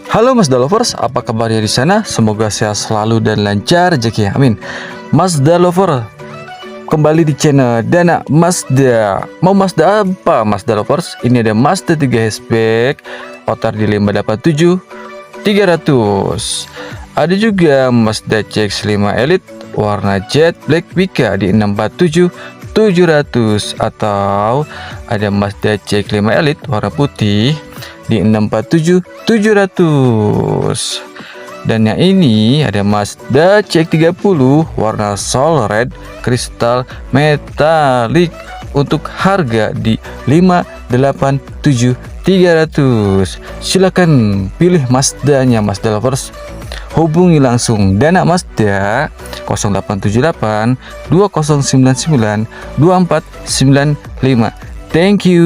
Halo Mazda lovers, apa kabarnya di sana? Semoga sehat selalu dan lancar rezeki, amin. Mazda lover, kembali di channel Dana Mazda. Mau Mazda apa Mazda lovers? Ini ada Mazda 3 hatchback, outer di 587 300. Ada juga Mazda CX-5 Elite warna jet black Wika di 647 700, atau ada Mazda CX-5 Elite warna putih di 647 700. Dan yang ini ada Mazda CX-30 warna Soul Red Crystal Metallic untuk harga di 587 300. Silakan pilih Mazdanya Mazda lovers. Hubungi langsung Dana Mazda 0878 2099 2495. Thank you.